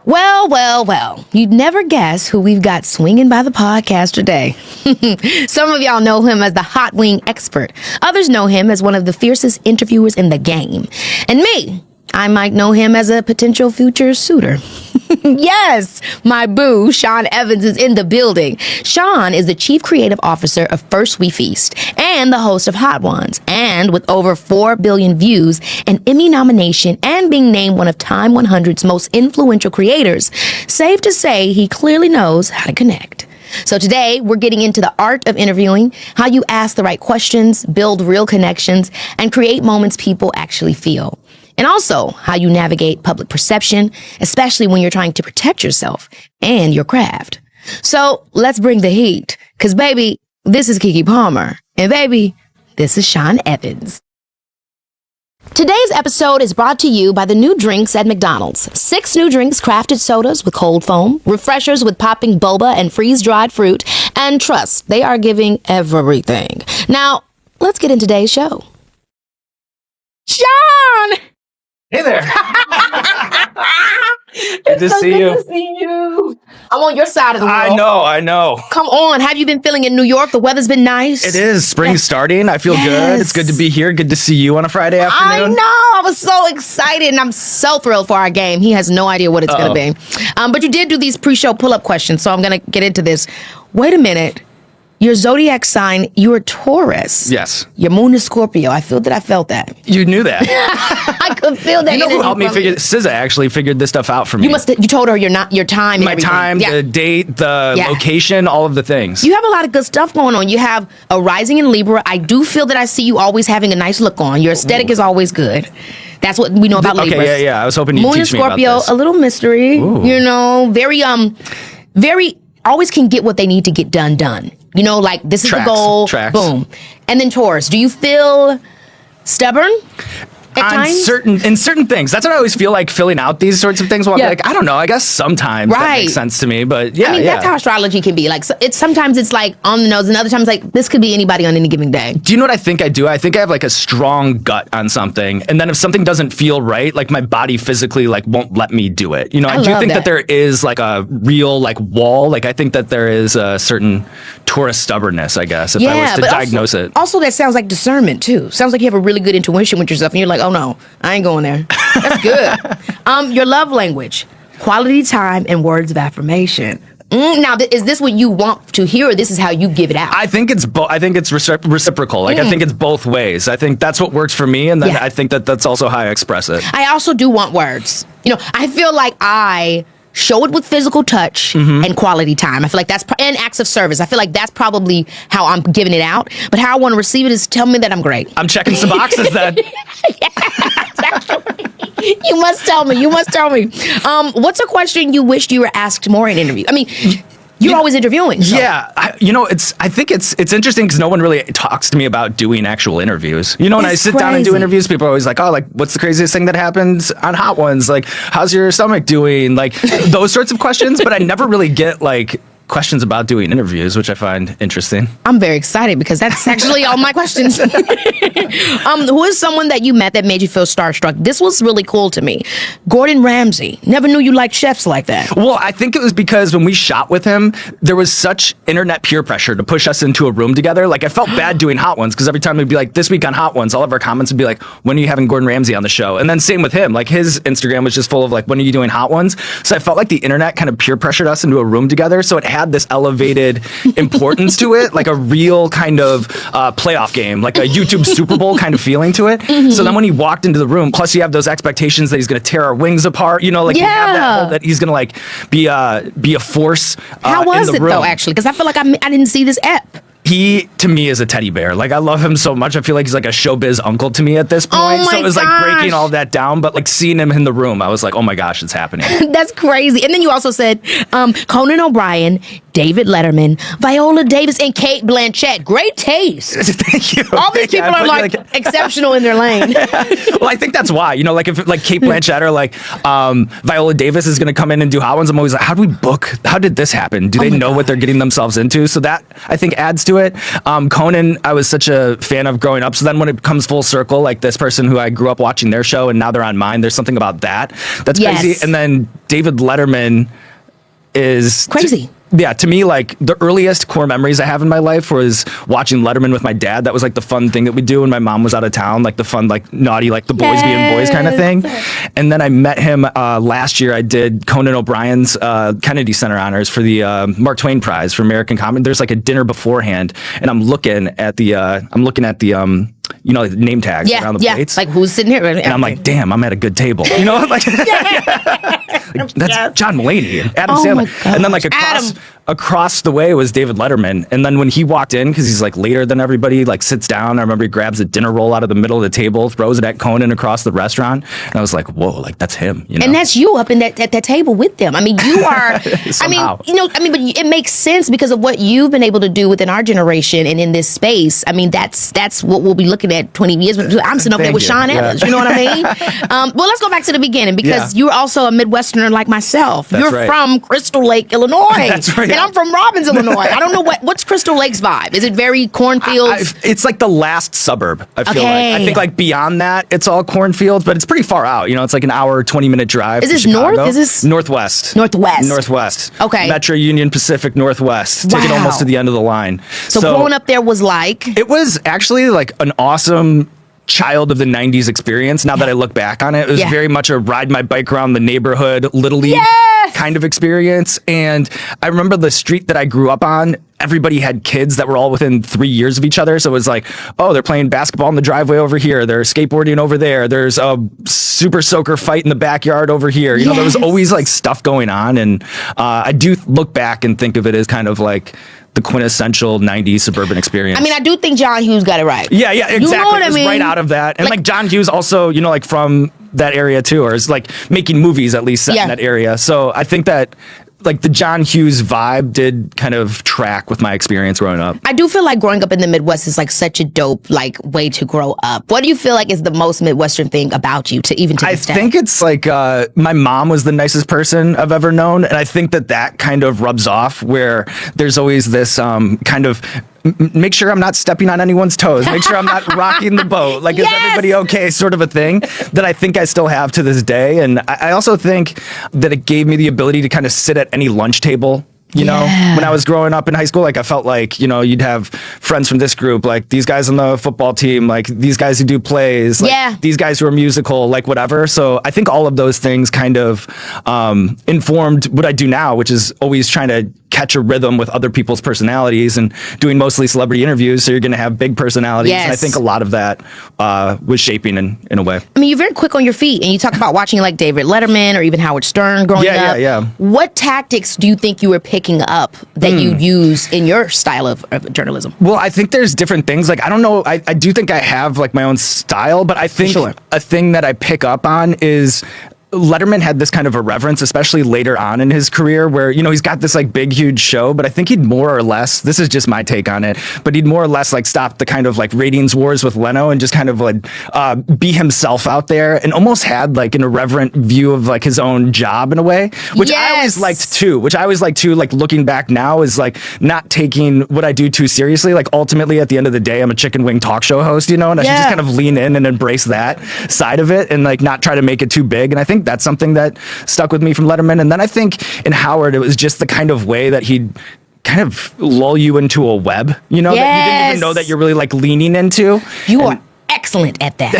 Well, well, well. You'd never guess who we've got swinging by the podcast today. Some of y'all know him as the hot wing expert. Others know him as one of the fiercest interviewers in the game. And me, I might know him as a potential future suitor. Yes, my boo, Sean Evans, is in the building. Sean is the Chief Creative Officer of First We Feast and the host of Hot Ones. And with over 4 billion views, an Emmy nomination, and being named one of Time 100's most influential creators, safe to say he clearly knows how to connect. So today, we're getting into the art of interviewing, how you ask the right questions, build real connections, and create moments people actually feel. And also how you navigate public perception, especially when you're trying to protect yourself and your craft. So let's bring the heat. Cause baby, this is Keke Palmer. And baby, this is Sean Evans. Today's episode is brought to you by the new drinks at McDonald's. 6 new drinks, crafted sodas with cold foam, refreshers with popping boba and freeze-dried fruit. And trust, they are giving everything. Now, let's get into today's show. Sean! Hey there. Good to see you. Good to see you. I'm on your side of the world. I know. Come on. Have you been feeling in New York? The weather's been nice. It is. Spring's starting. I feel good. It's good to be here. Good to see you on a Friday afternoon. I know. I was so excited, and I'm so thrilled for our game. He has no idea what it's going to be. But you did do these pre-show pull-up questions, so I'm going to get into this. Wait a minute. Your zodiac sign, you're a Taurus. Yes. Your moon is Scorpio. I felt that. You knew that. I could feel that. You know who helped me figure? SZA actually figured this stuff out for me. You told her your time. My time, the date, the location, all of the things. You have a lot of good stuff going on. You have a rising in Libra. I do feel that I see you always having a nice look on. Your aesthetic is always good. That's what we know about Libras. Okay, yeah. I was hoping you'd teach me about Scorpio, this. a little mystery. Ooh. You know, very always can get what they need to get done. You know, like this is the goal. Boom. And then Taurus, do you feel stubborn at times? In certain things. That's what I always feel like filling out these sorts of things. Where I'm like, I don't know. I guess sometimes that makes sense to me. But yeah, I mean, that's how astrology can be. Like, sometimes it's like on the nose, and other times like this could be anybody on any given day. Do you know what I think I do? I think I have like a strong gut on something, and then if something doesn't feel right, like my body physically like won't let me do it. You know, I do think that there is like a real like wall. Like I think that there is a certain Taurus stubbornness, I guess, if I was to diagnose it. Also, that sounds like discernment too. Sounds like you have a really good intuition with yourself, and you're like, oh no, I ain't going there. That's good. Your love language, quality time, and words of affirmation. Now, is this what you want to hear, or this is how you give it out? I think it's I think it's reciprocal. Like I think it's both ways. I think that's what works for me, and then I think that that's also how I express it. I also do want words. You know, I feel like I show it with physical touch and quality time. I feel like and acts of service. I feel like that's probably how I'm giving it out. But how I want to receive it is tell me that I'm great. I'm checking some boxes then. You must tell me. What's a question you wished you were asked more in an interview? I mean, you're always interviewing. So. Yeah. I think it's interesting because no one really talks to me about doing actual interviews. You know, when I sit down and do interviews, people are always like, oh, like, what's the craziest thing that happened on Hot Ones? Like, how's your stomach doing? Like, those sorts of questions. But I never really get, like, questions about doing interviews, which I find interesting. I'm very excited because that's actually all my questions. Who is someone that you met that made you feel starstruck? This was really cool to me. Gordon Ramsay. Never knew you liked chefs like that. Well, I think it was because when we shot with him, there was such internet peer pressure to push us into a room together. Like, I felt bad doing Hot Ones because every time we'd be like, this week on Hot Ones, all of our comments would be like, when are you having Gordon Ramsay on the show? And then same with him. Like, his Instagram was just full of like, when are you doing Hot Ones? So I felt like the internet kind of peer pressured us into a room together. So it had this elevated importance to it, like a real kind of playoff game, like a YouTube Super Bowl kind of feeling to it. So then when he walked into the room, plus you have those expectations that he's going to tear our wings apart, you know, like you have that whole, that he's going to like be a force How was in the it room. though, actually? Because I feel like I didn't see this ep. He, to me, is a teddy bear. Like, I love him so much. I feel like he's like a showbiz uncle to me at this point. Oh my so it was like breaking all of that down. But like seeing him in the room, I was like, oh my gosh, it's happening. That's crazy. And then you also said Conan O'Brien David Letterman, Viola Davis, and Cate Blanchett. Great taste. Thank you. All these people are like exceptional in their lane. Well, I think that's why, like if like Cate Blanchett or like Viola Davis is going to come in and do hot ones, I'm always like, how did this happen? Do they know what they're getting themselves into? So that I think adds to it. Conan, I was such a fan of growing up. So then when it comes full circle, like this person who I grew up watching their show and now they're on mine, there's something about that that's crazy. And then David Letterman is crazy. Yeah, to me, like the earliest core memories I have in my life was watching Letterman with my dad. That was like the fun thing that we do when my mom was out of town, like the fun, like naughty, like the boys being boys kind of thing. And then I met him last year. I did Conan O'Brien's Kennedy Center honors for the Mark Twain Prize for American Comedy. There's like a dinner beforehand, and I'm looking at the like the name tags around the plates. Like who's sitting here? And I'm like, damn, I'm at a good table. Like, that's John Mulaney, Adam Sandler. And then like across the way was David Letterman. And then when he walked in, because he's like later than everybody, like sits down. I remember he grabs a dinner roll out of the middle of the table, throws it at Conan across the restaurant. And I was like, whoa, like that's him. And that's you up in at that table with them. I mean, you are, but it makes sense because of what you've been able to do within our generation and in this space. I mean, that's what we'll be looking at 20 years. I'm sitting up there with Sean Evans. You know what I mean? Well, let's go back to the beginning because you're also a Midwesterner like myself. That's you're from Crystal Lake, Illinois. That's right. And I'm from Robbins, Illinois. I don't know what's Crystal Lake's vibe. Is it very cornfields? It's like the last suburb, I feel like. I think like beyond that, it's all cornfields, but it's pretty far out. It's like an hour, 20-minute drive. Is this Chicago. north? Is this northwest? Northwest. Okay. Metro Union Pacific Northwest. Wow. Take it almost to the end of the line. So growing up there was like? It was actually like an awesome child of the 90s experience. Now that I look back on it, it was very much a ride my bike around the neighborhood, Little League kind of experience. And I remember the street that I grew up on, everybody had kids that were all within 3 years of each other. So it was like, oh, they're playing basketball in the driveway over here. They're skateboarding over there. There's a super soaker fight in the backyard over here. There was always like stuff going on. And I do look back and think of it as kind of like the quintessential 90s suburban experience. I mean, I do think John Hughes got it right. Yeah, exactly. You know what I mean? Right out of that. And like John Hughes also, like from that area too, or is like making movies at least set in that area. So I think that like the John Hughes vibe did kind of track with my experience growing up. I do feel like growing up in the Midwest is like such a dope like way to grow up. What do you feel like is the most Midwestern thing about you to this day? I think it's like my mom was the nicest person I've ever known. And I think that kind of rubs off where there's always this kind of make sure I'm not stepping on anyone's toes. Make sure I'm not rocking the boat. Like, is everybody okay? Sort of a thing that I think I still have to this day. And I also think that it gave me the ability to kind of sit at any lunch table. When I was growing up in high school, like I felt like, you'd have friends from this group, like these guys on the football team, like these guys who do plays, like these guys who are musical, like whatever. So I think all of those things kind of informed what I do now, which is always trying to catch a rhythm with other people's personalities and doing mostly celebrity interviews. So you're going to have big personalities. And I think a lot of that was shaping in a way. I mean, you're very quick on your feet and you talk about watching like David Letterman or even Howard Stern growing up. Yeah. What tactics do you think you were picking up that you use in your style of journalism? Well, I think there's different things. Like, I don't know. I do think I have like my own style, but I think a thing that I pick up on is Letterman had this kind of irreverence, especially later on in his career, where, he's got this like big, huge show, but I think he'd more or less, this is just my take on it, but he'd more or less like stop the kind of like ratings wars with Leno and just kind of like be himself out there and almost had like an irreverent view of like his own job in a way, which I always liked too, like looking back now is like not taking what I do too seriously. Like ultimately at the end of the day, I'm a chicken wing talk show host, and I should just kind of lean in and embrace that side of it and like not try to make it too big. And I think that's something that stuck with me from Letterman. And then I think in Howard, it was just the kind of way that he'd kind of lull you into a web, that you didn't even know that you're really like leaning into. You are excellent at that.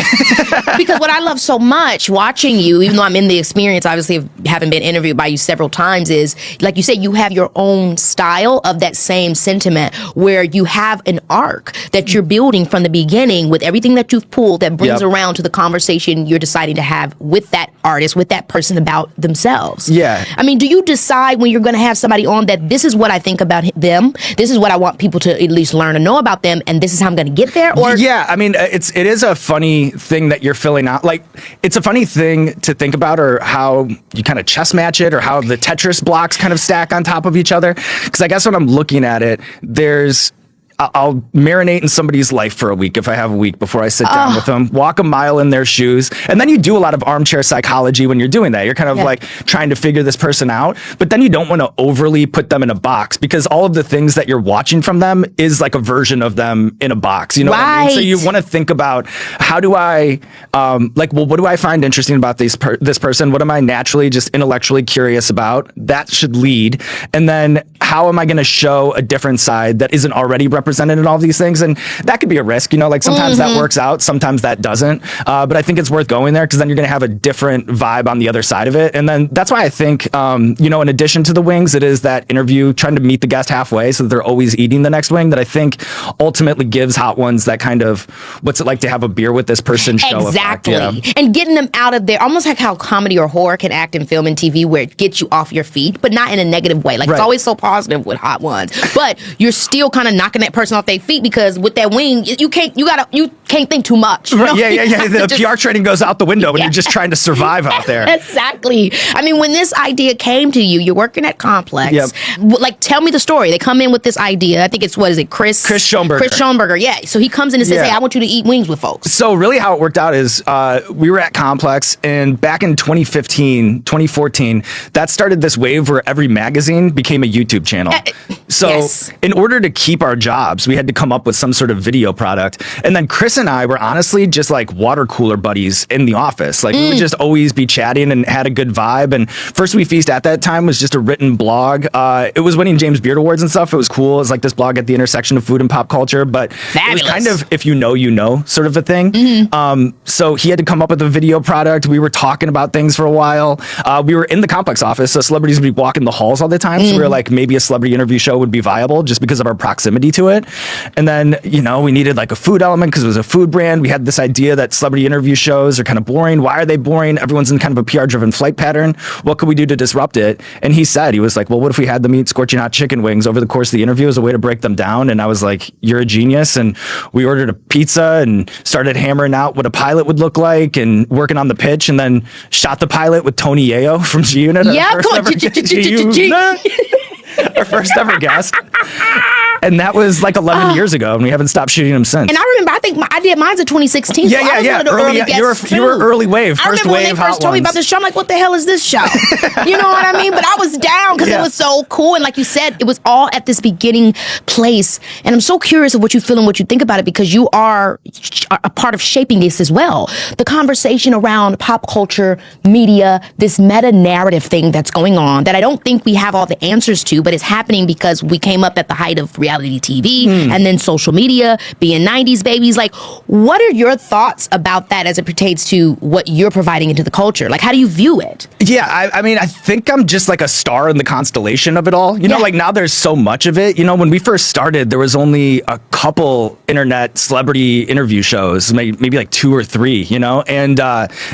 Because what I love so much watching you, even though I'm in the experience, obviously having been interviewed by you several times, is like you said, you have your own style of that same sentiment where you have an arc that you're building from the beginning with everything that you've pulled that brings around to the conversation you're deciding to have with that artist, with that person about themselves. Yeah. I mean, do you decide when you're going to have somebody on that this is what I think about them, this is what I want people to at least learn and know about them, and this is how I'm going to get there? Or I mean, it is a funny thing that you're filling out. Like, it's a funny thing to think about, or how you kind of chess match it, or how the Tetris blocks kind of stack on top of each other. Because I guess when I'm looking at it, I'll marinate in somebody's life for a week if I have a week before I sit down with them, walk a mile in their shoes. And then you do a lot of armchair psychology when you're doing that. You're kind of like trying to figure this person out, but then you don't want to overly put them in a box, because all of the things that you're watching from them is like a version of them in a box. You know what I mean? So you want to think about, how do I, what do I find interesting about this person? What am I naturally just intellectually curious about? That should lead. And then how am I going to show a different side that isn't already represented in all of these things? And that could be a risk, like sometimes that works out, sometimes that doesn't. But I think it's worth going there, because then you're going to have a different vibe on the other side of it. And then that's why I think, in addition to the wings, it is that interview, trying to meet the guest halfway so that they're always eating the next wing, that I think ultimately gives Hot Ones that kind of, what's it like to have a beer with this person show exactly effect. Yeah. And getting them out of there, almost like how comedy or horror can act in film and TV, where it gets you off your feet, but not in a negative way. Like, it's always so positive with Hot Ones, but you're still kind of knocking that person off their feet, because with that wing, you can't think too much. Right. Yeah. The PR training goes out the window when you're just trying to survive out there. Exactly. I mean, when this idea came to you, you're working at Complex. Yep. Like, tell me the story. They come in with this idea. I think it's, Chris Schoenberger. Chris Schoenberger, yeah. So he comes in and says, hey, I want you to eat wings with folks. So really how it worked out is we were at Complex, and back in 2014, that started this wave where every magazine became a YouTube channel. So in order to keep our jobs, we had to come up with some sort of video product. And then Chris and I were honestly just like water cooler buddies in the office. Like, we would just always be chatting and had a good vibe. And First We Feast at that time was just a written blog. It was winning James Beard Awards and stuff. It was cool. It was like this blog at the intersection of food and pop culture, but Fabulous. It was kind of, if you know sort of a thing. So he had to come up with a video product. We were talking about things for a while. We were in the Complex office, so celebrities would be walking the halls all the time. So we were like, maybe a celebrity interview show would be viable just because of our proximity to it. And then, we needed like a food element because it was a food brand. We had this idea that celebrity interview shows are kind of boring. Why are they boring? Everyone's in kind of a PR-driven flight pattern. What could we do to disrupt it? And he was like, well, what if we had them eat scorching hot chicken wings over the course of the interview as a way to break them down? And I was like, you're a genius. And we ordered a pizza and started hammering out what a pilot would look like and working on the pitch, and then shot the pilot with Tony Yeo from G-Unit. Yeah, come on. Our first ever guest. And that was like 11 years ago, and we haven't stopped shooting them since. And I remember, I think I did mine's in 2016. Yeah. Early guests you were early wave, first wave. I remember when they first told me about this show. I'm like, what the hell is this show? You know what I mean? But I was down because it was so cool. And like you said, it was all at this beginning place. And I'm so curious of what you feel and what you think about it, because you are a part of shaping this as well. The conversation around pop culture, media, this meta narrative thing that's going on that I don't think we have all the answers to, but it's happening because we came up at the height of reality TV and then social media, being 90s babies. Like, what are your thoughts about that as it pertains to what you're providing into the culture? Like, how do you view it? Yeah, I mean, I think I'm just like a star in the constellation of it all. Like now there's so much of it. When we first started, there was only a couple internet celebrity interview shows, maybe like 2 or 3, and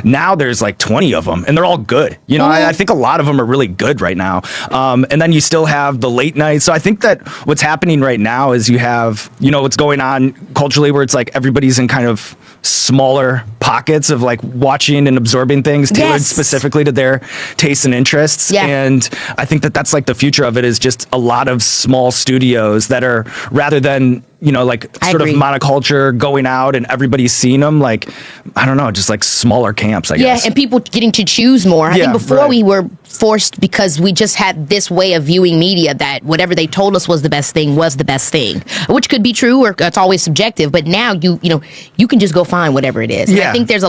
now there's like 20 of them, and they're all good. I think a lot of them are really good right now. And then you still have the late night. So I think that what's happening right now is you have, what's going on culturally, where it's like everybody's in kind of smaller pockets of like watching and absorbing things tailored specifically to their tastes and interests. And I think that that's like the future of it, is just a lot of small studios that are, rather than like sort of monoculture going out and everybody's seeing them, like, I don't know, just like smaller camps, I guess. Yeah, and people getting to choose more. I think before we were forced, because we just had this way of viewing media that whatever they told us was the best thing, which could be true, or it's always subjective. But now you can just go find whatever it is. And I think there's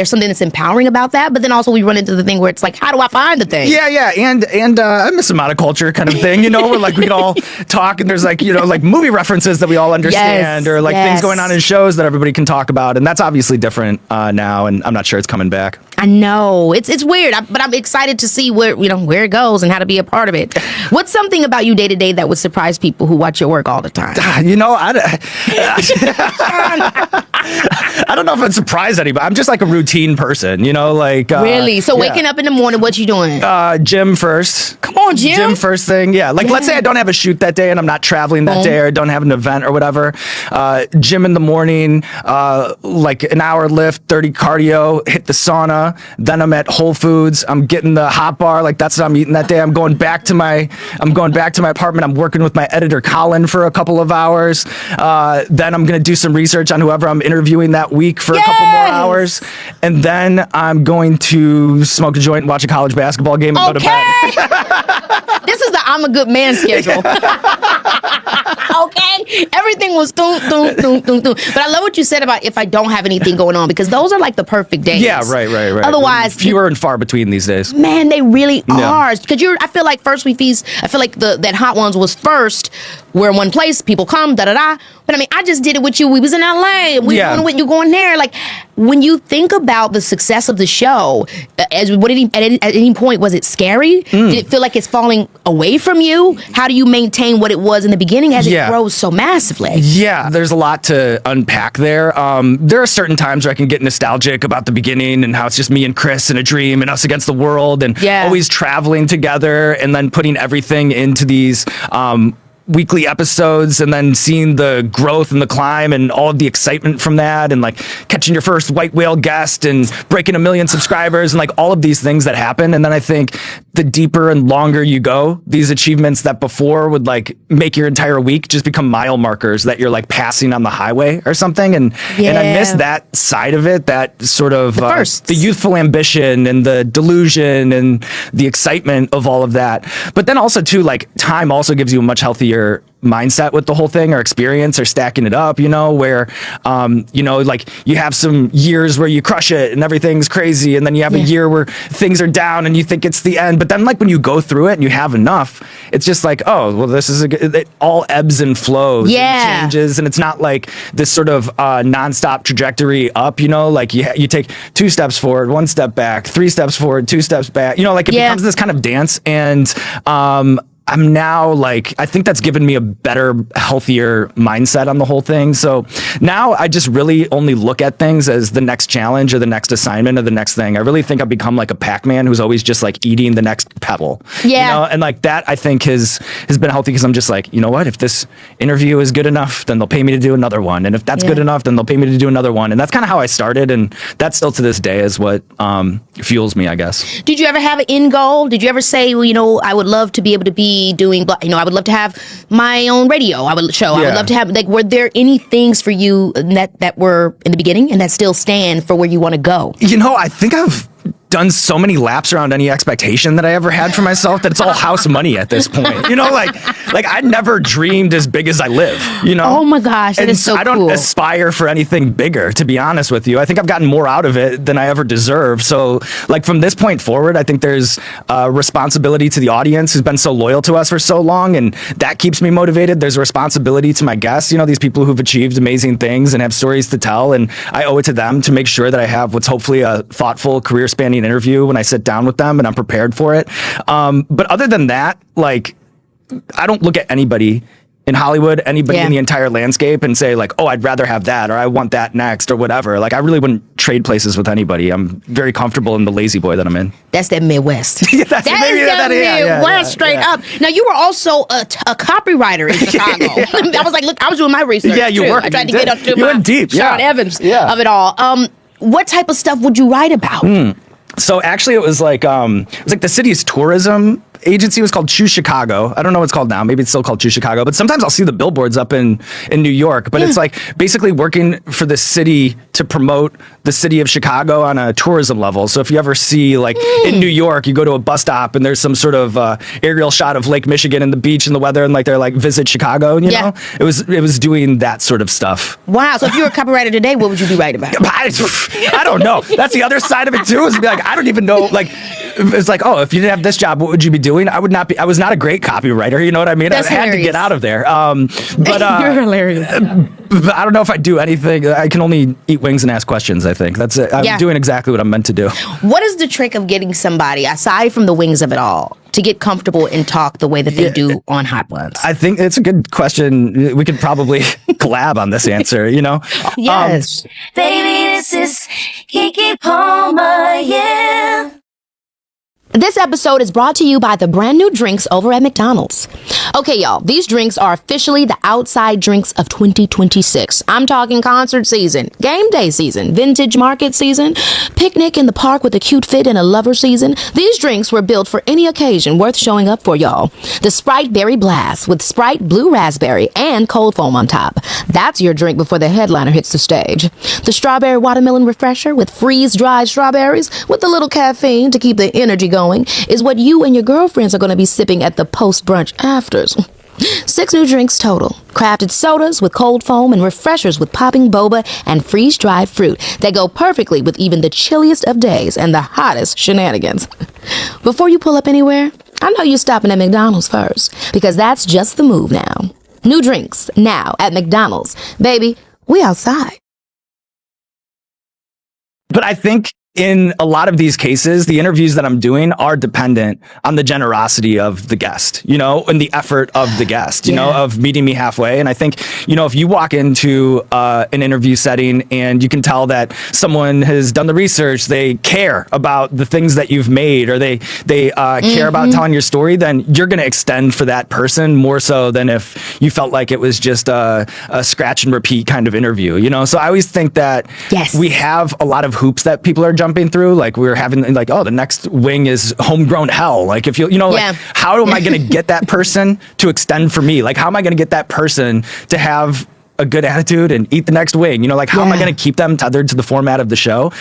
something that's empowering about that. But then also we run into the thing where it's like, how do I find the thing? Yeah. And I miss a monoculture kind of thing, where like we can all talk, and there's like, like movie references that we all understand, or like things going on in shows that everybody can talk about. And that's obviously different now, and I'm not sure it's coming back. I know it's weird, but I'm excited to see where it goes and how to be a part of it. What's something about you day to day that would surprise people who watch your work all the time? I don't know if it'd surprise anybody. I'm just like a routine person, like. Really? So waking up in the morning, what you doing? Gym first. Come on on, Jim. Gym first thing. Yeah. Like, let's say I don't have a shoot that day and I'm not traveling that day, or I don't have an event or whatever. Gym in the morning, like an hour lift, 30 cardio, hit the sauna. Then I'm at Whole Foods. I'm getting the hot bar. Like, that's what I'm eating that day. I'm going back to my apartment. I'm working with my editor, Colin, for a couple of hours. Then I'm going to do some research on whoever I'm interviewing that week for a couple more hours. And then I'm going to smoke a joint and watch a college basketball game and go to bed. This is the I'm a good man schedule. Okay? Everything was doom. But I love what you said about if I don't have anything going on, because those are like the perfect days. Yeah, right. Otherwise, fewer and far between these days. Man, they really are. Because I feel like First We Feast, I feel like that Hot Ones was first. We're in one place, people come, da-da-da. But I mean, I just did it with you. We was in LA. We doing with you going there. Like, when you think about the success of the show, at any point, was it scary? Did it feel like it's falling away from you? How do you maintain what it was in the beginning as it grows so massively? Yeah, there's a lot to unpack there. There are certain times where I can get nostalgic about the beginning and how it's just me and Chris in a dream and us against the world and always traveling together and then putting everything into these weekly episodes and then seeing the growth and the climb and all of the excitement from that and like catching your first white whale guest and breaking 1 million subscribers and like all of these things that happen. And then I think the deeper and longer you go, these achievements that before would like make your entire week just become mile markers that you're like passing on the highway or something. And I miss that side of it, that sort of the youthful ambition and the delusion and the excitement of all of that. But then also too, like, time also gives you a much healthier mindset with the whole thing, or experience, or stacking it up, where like you have some years where you crush it and everything's crazy, and then you have a year where things are down and you think it's the end, but then like when you go through it and you have enough, it's just like, oh well, this is it all ebbs and flows and changes, and it's not like this sort of nonstop trajectory up, like you take 2 steps forward, 1 step back, 3 steps forward, 2 steps back, like it becomes this kind of dance. And I'm now like, I think that's given me a better, healthier mindset on the whole thing. So now I just really only look at things as the next challenge or the next assignment or the next thing. I really think I've become like a Pac-Man who's always just like eating the next pebble. Yeah. And like that I think has been healthy, because I'm just like, you know what, if this interview is good enough, then they'll pay me to do another one. And if that's good enough, then they'll pay me to do another one. And that's kind of how I started. And that still to this day is what fuels me, I guess. Did you ever have an end goal? Did you ever say, well, I would love to be able to be doing, I would love to have my own radio. I would love to have, like, were there any things for you that were in the beginning and that still stand for where you want to go? I think I've done so many laps around any expectation that I ever had for myself that it's all house money at this point. Like I never dreamed as big as I live, Oh my gosh, that is so cool. I don't aspire for anything bigger, to be honest with you. I think I've gotten more out of it than I ever deserve. So like from this point forward, I think there's a responsibility to the audience who's been so loyal to us for so long, and that keeps me motivated. There's a responsibility to my guests, these people who've achieved amazing things and have stories to tell, and I owe it to them to make sure that I have what's hopefully a thoughtful, career-spanning interview when I sit down with them and I'm prepared for it. But other than that, like, I don't look at anybody in Hollywood, anybody in the entire landscape and say like, oh, I'd rather have that, or I want that next, or whatever. Like, I really wouldn't trade places with anybody. I'm very comfortable in the lazy boy that I'm in. That's that Midwest. That is Midwest straight up. Now, you were also a copywriter in Chicago. I was like, look, I was doing my research. Yeah, you were. I tried to get up to you went deep. Sean Evans of it all. What type of stuff would you write about? So actually, it was like the city's tourism agency was called Choose Chicago. I don't know what it's called now. Maybe it's still called Choose Chicago. But sometimes I'll see the billboards up in New York. But it's like basically working for the city to promote the city of Chicago on a tourism level. So if you ever see like in New York, you go to a bus stop and there's some sort of aerial shot of Lake Michigan and the beach and the weather, and like they're like, visit Chicago. You know, it was doing that sort of stuff. Wow. So if you were a copywriter today, what would you be writing about? I don't know. That's the other side of it too. Is to be like, I don't even know. Like, it's like, oh, if you didn't have this job, what would you be doing? I was not a great copywriter. You know what I mean? That's I had to get out of there. But you're hilarious. But I don't know if I do anything. I can only eat wings and ask questions, I think. That's it. I'm doing exactly what I'm meant to do. What is the trick of getting somebody, aside from the wings of it all, to get comfortable and talk the way that they do on Hot Ones? I think it's a good question. We could probably collab on this answer, you know? Yes. Baby, this is Keke Palmer, yeah. This episode is brought to you by the brand new drinks over at McDonald's. Okay, y'all, these drinks are officially the outside drinks of 2026. I'm talking concert season, game day season, vintage market season, picnic in the park with a cute fit and a lover season. These drinks were built for any occasion worth showing up for, y'all. The Sprite Berry Blast with Sprite Blue Raspberry and cold foam on top. That's your drink before the headliner hits the stage. The Strawberry Watermelon Refresher with freeze-dried strawberries with a little caffeine to keep the energy going is what you and your girlfriends are going to be sipping at the post-brunch afters. 6 new drinks total. Crafted sodas with cold foam and refreshers with popping boba and freeze-dried fruit that go perfectly with even the chilliest of days and the hottest shenanigans. Before you pull up anywhere, I know you're stopping at McDonald's first, because that's just the move now. New drinks now at McDonald's. Baby, we outside. But I think in a lot of these cases, the interviews that I'm doing are dependent on the generosity of the guest, you know, and the effort of the guest, you know, of meeting me halfway. And I think, you know, if you walk into an interview setting and you can tell that someone has done the research, they care about the things that you've made, or they care about telling your story, then you're going to extend for that person more so than if you felt like it was just a scratch and repeat kind of interview, you know? So I always think that we have a lot of hoops that people are jumping through. Like we're having like, oh, the next wing is homegrown hell. Like if you know, like how am I going to get that person to extend for me? Like how am I going to get that person to have a good attitude and eat the next wing? You know, like how am I going to keep them tethered to the format of the show?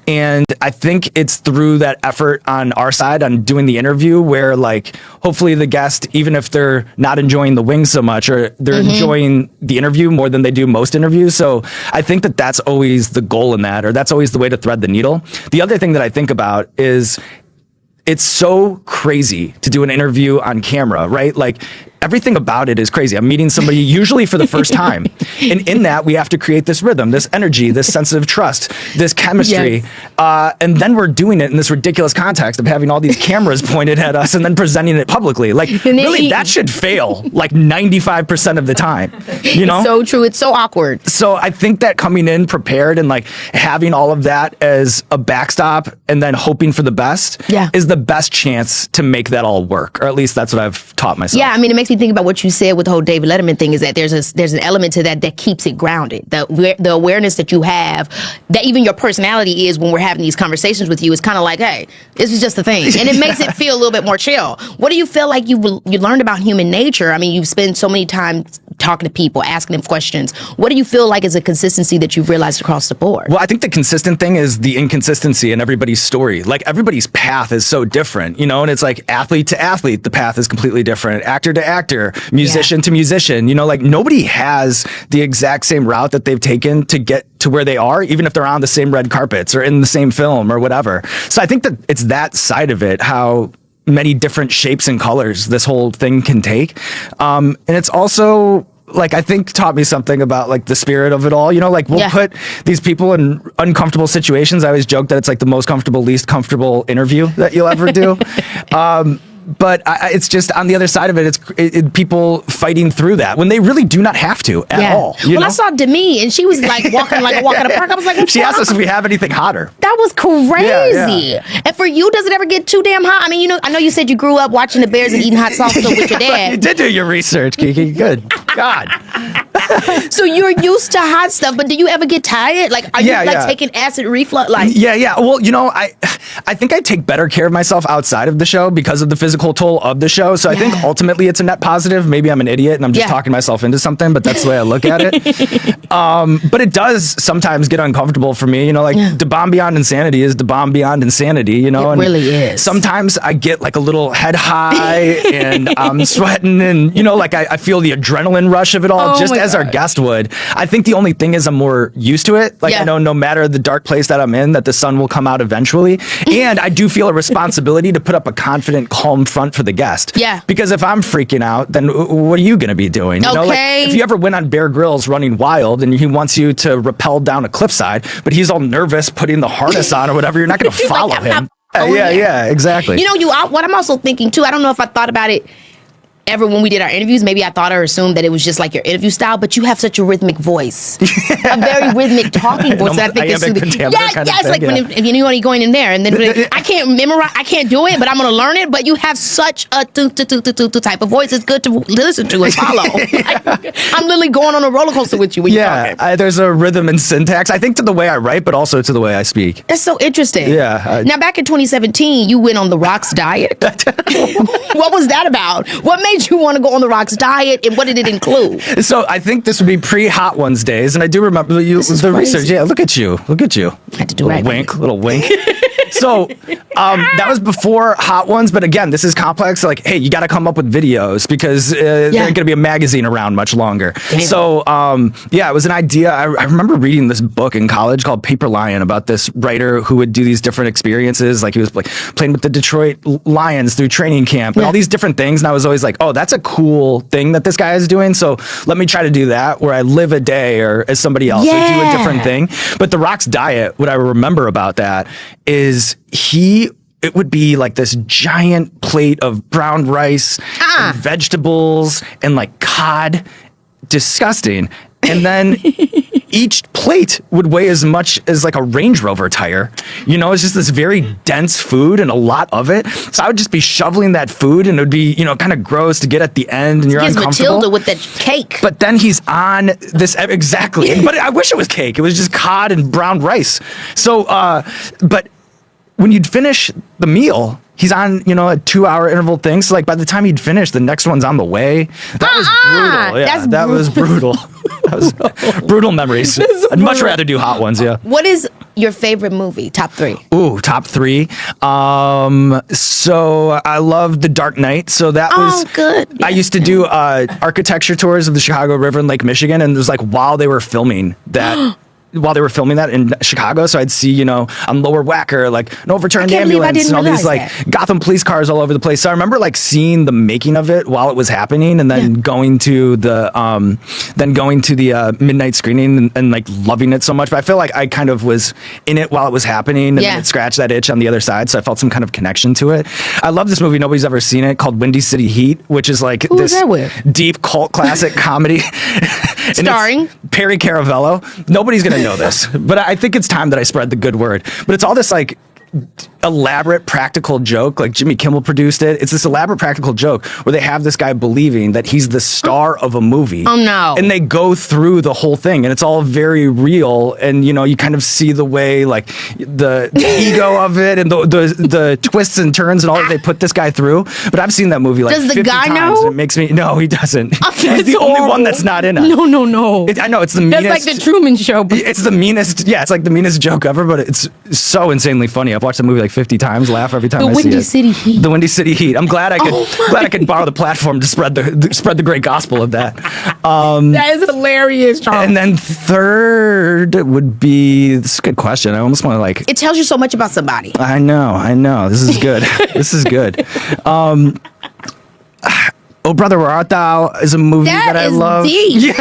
And I think it's through that effort on our side on doing the interview where like hopefully the guest, even if they're not enjoying the wing so much, or they're enjoying the interview more than they do most interviews. So I think that that's always the goal in that, or that's always the way to thread the needle. The other thing that I think about is it's so crazy to do an interview on camera, right? Like everything about it is crazy. I'm meeting somebody usually for the first time. And in that, we have to create this rhythm, this energy, this sense of trust, this chemistry. And then we're doing it in this ridiculous context of having all these cameras pointed at us and then presenting it publicly. Like really, that should fail like 95% of the time, you know? It's so true. It's so awkward. So I think that coming in prepared and like having all of that as a backstop and then hoping for the best is the best chance to make that all work. Or at least that's what I've taught myself. Yeah, I mean, it makes me think about what you said with the whole David Letterman thing, is that there's an element to that keeps it grounded. The awareness that you have, that even your personality is when we're having these conversations with you, is kind of like, hey, this is just a thing. And it makes it feel a little bit more chill. What do you feel like you learned about human nature? I mean, you've spent so many times talking to people, asking them questions. What do you feel like is a consistency that you've realized across the board? Well, I think the consistent thing is the inconsistency in everybody's story. Like everybody's path is so different, you know, and it's like athlete to athlete, the path is completely different. Actor to actor, musician to musician, you know, like nobody has the exact same route that they've taken to get to where they are, even if they're on the same red carpets or in the same film or whatever. So I think that it's that side of it, how many different shapes and colors this whole thing can take. And it's also like, I think taught me something about like the spirit of it all, you know, like we'll put these people in uncomfortable situations. I always joke that it's like the most comfortable, least comfortable interview that you'll ever do. But it's just on the other side of it, it's people fighting through that when they really do not have to at all. Well, I saw Demi and she was like walking like a walk in the park. I was like, she asked us if we have anything hotter. That was crazy. And for you, does it ever get too damn hot? I mean, you know, I know you said you grew up watching the Bears and eating hot salsa with your dad. You did do your research, Keke. Good. God. So you're used to hot stuff, but do you ever get tired? Like, are you like taking acid reflux? Like, Well, you know, I think I take better care of myself outside of the show because of the physical toll of the show. So I think ultimately it's a net positive. Maybe I'm an idiot and I'm just talking myself into something, but that's the way I look at it. But it does sometimes get uncomfortable for me. You know, like the bomb beyond insanity is the bomb beyond insanity. You know, it really is. Sometimes I get like a little head high and I'm sweating, and you know, like I feel the adrenaline rush of it all, just as our guest would. I think the only thing is I'm more used to it. Like I know no matter the dark place that I'm in, that the sun will come out eventually. And I do feel a responsibility to put up a confident, calm front for the guest. Yeah. Because if I'm freaking out, then what are you going to be doing? You know, like if you ever went on Bear Grylls running wild and he wants you to rappel down a cliffside, but he's all nervous putting the harness on or whatever, you're not going to follow him. Yeah, exactly. You know, what I'm also thinking too, I don't know if I thought about it ever when we did our interviews, maybe I thought or assumed that it was just like your interview style, but you have such a rhythmic voice, a very rhythmic talking voice that I think is soothing. Yes, like when if you're only going in there, and then I can't memorize, I can't do it, but I'm gonna learn it. But you have such a type of voice. It's good to listen to and follow. I'm literally going on a roller coaster with you when you're talking. There's a rhythm and syntax. I think to the way I write, but also to the way I speak. That's so interesting. Yeah. Now, back in 2017, you went on the Rocks diet. What was that about? What made you want to go on the Rocks diet, and what did it include? So I think this would be pre-Hot Ones days, and I do remember the research. Yeah, look at you. I had to do little wink. So that was before Hot Ones, but again, this is complex. Like, hey, you got to come up with videos because there ain't going to be a magazine around much longer. Damn. So it was an idea. I remember reading this book in college called Paper Lion about this writer who would do these different experiences. Like he was like playing with the Detroit Lions through training camp and all these different things. And I was always like, oh, that's a cool thing that this guy is doing. So let me try to do that where I live a day or as somebody else or do a different thing. But the Rocks diet, what I remember about that is it would be like this giant plate of brown rice and vegetables and like cod. Disgusting. And then each plate would weigh as much as like a Range Rover tire. You know, it's just this very dense food and a lot of it. So I would just be shoveling that food and it would be, kind of gross to get at the end and you're uncomfortable. Matilda with that cake. But then he's on this, exactly. But I wish it was cake. It was just cod and brown rice. So, but when you'd finish the meal, he's on, a 2-hour interval thing. So like by the time he'd finish, the next one's on the way. That was brutal. Yeah, that was brutal. That was brutal memories. I'd much rather do Hot Ones. Yeah. What is your favorite movie? Top 3. Ooh, top 3. So I love The Dark Knight. So that was good. I used to do architecture tours of the Chicago River and Lake Michigan, and it was like while they were filming that. While they were filming that in Chicago, so I'd see, on Lower Wacker, like an overturned ambulance and all these like Gotham police cars all over the place. So I remember like seeing the making of it while it was happening, and then going to the midnight screening and like loving it so much. But I feel like I kind of was in it while it was happening, and it scratched that itch on the other side, so I felt some kind of connection to it. I love this movie. Nobody's ever seen it, called Windy City Heat, which is like this deep cult classic comedy. Starring Perry Caravello. Nobody's gonna know this, but I think it's time that I spread the good word. But it's all this like elaborate practical joke, like Jimmy Kimmel produced it. It's this elaborate practical joke where they have this guy believing that he's the star of a movie. Oh no. And they go through the whole thing and it's all very real, and you kind of see the way like the ego of it and the twists and turns and all that they put this guy through. But I've seen that movie like 50 times. And it makes me no, he doesn't. He's the only one that's not in it. No. I know it's the meanest. That's like the Truman Show. It's the meanest. Yeah, it's like the meanest joke ever, but it's so insanely funny. I've watched the movie like 50 times, laugh every time I see it. The Windy City Heat. The Windy City Heat. I'm glad I could borrow the platform to spread the great gospel of that. That is hilarious, Charles. And then third would be, this is a good question. I almost want to like. It tells you so much about somebody. I know. This is good. This is good. Oh Brother, Where Art Thou is a movie that I love. Deep. Yeah.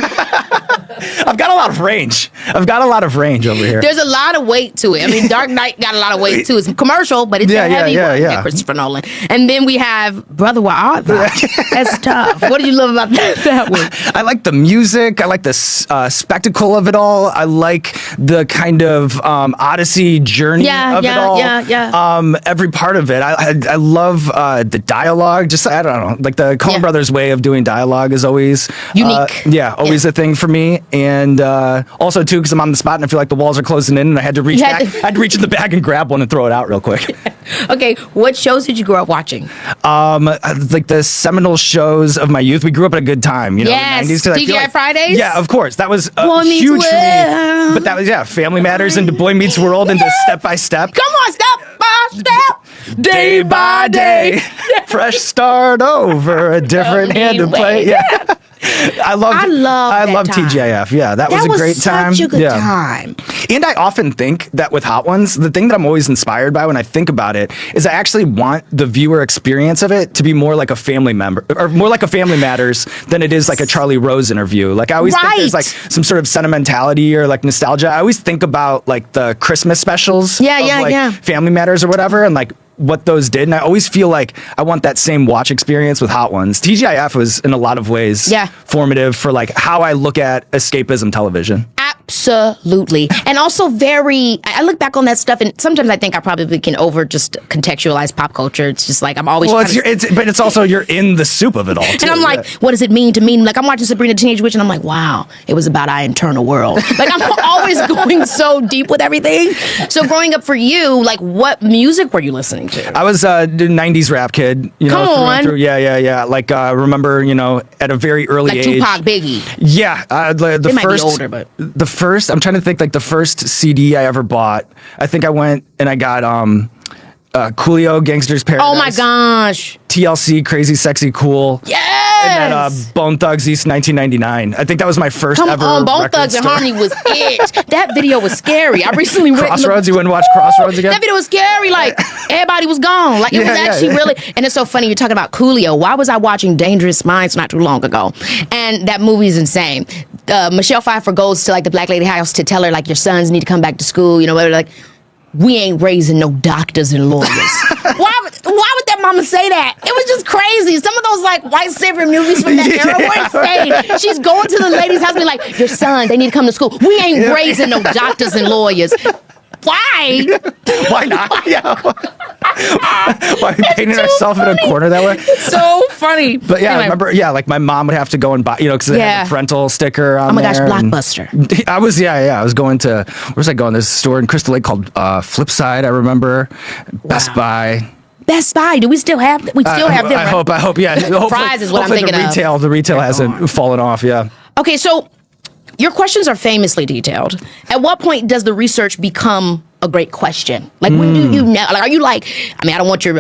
I've got a lot of range. Over here. There's a lot of weight to it. I mean, Dark Knight got a lot of weight too. It's commercial, but it's a heavy one. Christopher Nolan. And then we have Brother, Where Art Thou? That's tough. What did you love about that one? I like the music. I like the spectacle of it all. I like the kind of Odyssey journey of it all. Yeah. Every part of it. I love the dialogue. Just, I don't know, like the Coen Brothers way of doing dialogue is always unique. Always a thing for me. And also too, because I'm on the spot and I feel like the walls are closing in and I had to reach back. I had to reach in the bag and grab one and throw it out real quick. Okay, what shows did you grow up watching? Like the seminal shows of my youth. We grew up at a good time, yes. the 90s. TGI Fridays? Yeah, of course. That was huge for me. But that was, Family Matters into Boy Meets World into Step by Step. Come on, step by step. Day by day. Fresh start over, a different hand to play. Yeah. I love TGIF. Yeah, that was a great time. Such a good time. And I often think that with Hot Ones, the thing that I'm always inspired by when I think about it is I actually want the viewer experience of it to be more like a family member or more like a Family Matters than it is like a Charlie Rose interview. Like I always think there's like some sort of sentimentality or like nostalgia. I always think about like the Christmas specials of Family Matters or whatever, and like what those did, and I always feel like I want that same watch experience with Hot Ones. TGIF was in a lot of ways formative for like how I look at escapism television. Absolutely. And also I look back on that stuff, and sometimes I think I probably can just contextualize pop culture. It's just like I'm always but it's also you're in the soup of it all too. And I'm like, what does it mean to me? Like I'm watching Sabrina the Teenage Witch and I'm like, wow, it was about our internal world. Like I'm always going so deep with everything. So growing up for you, like what music were you listening to? I was a 90s rap kid, you know. Come on. Yeah. Like remember, you know, at a very early age. Like Tupac, Biggie. Yeah. They might be older, but I'm trying to think, like the first CD I ever bought, I think I went and I got Coolio, Gangster's Paradise. Oh my gosh. TLC, Crazy Sexy Cool. Yes. And then Bone Thugs East 1999. I think that was my first ever Bone Thugs and Harmony was it. That video was scary. I recently went Crossroads. You went and watched Crossroads again? That video was scary. Like everybody was gone. Like it was actually really. And it's so funny you're talking about Coolio. Why was I watching Dangerous Minds not too long ago? And that movie is insane. Michelle Pfeiffer goes to like the black lady house to tell her like your sons need to come back to school. You know, like we ain't raising no doctors and lawyers. Why would that mama say that? It was just crazy. Some of those like white savior movies from that era were insane. She's going to the lady's house and be like, your son, they need to come to school. We ain't raising no doctors and lawyers. Why? Why not? Yeah. Why are we painting ourselves in a corner that way? So funny. But yeah, anyway. I remember, like my mom would have to go and buy, you know, because they had the parental sticker on there. Oh my gosh, Blockbuster. I was going to, where was I going? There's a store in Crystal Lake called Flipside, I remember. Best Buy. Best Buy. Do we still have? We still have them. I hope. Yeah. Fry's is what I'm thinking of. The retail hasn't fallen off. Yeah. Okay, so your questions are famously detailed. At what point does the research become a great question? Like when do you know? Like, are you like? I mean, I don't want your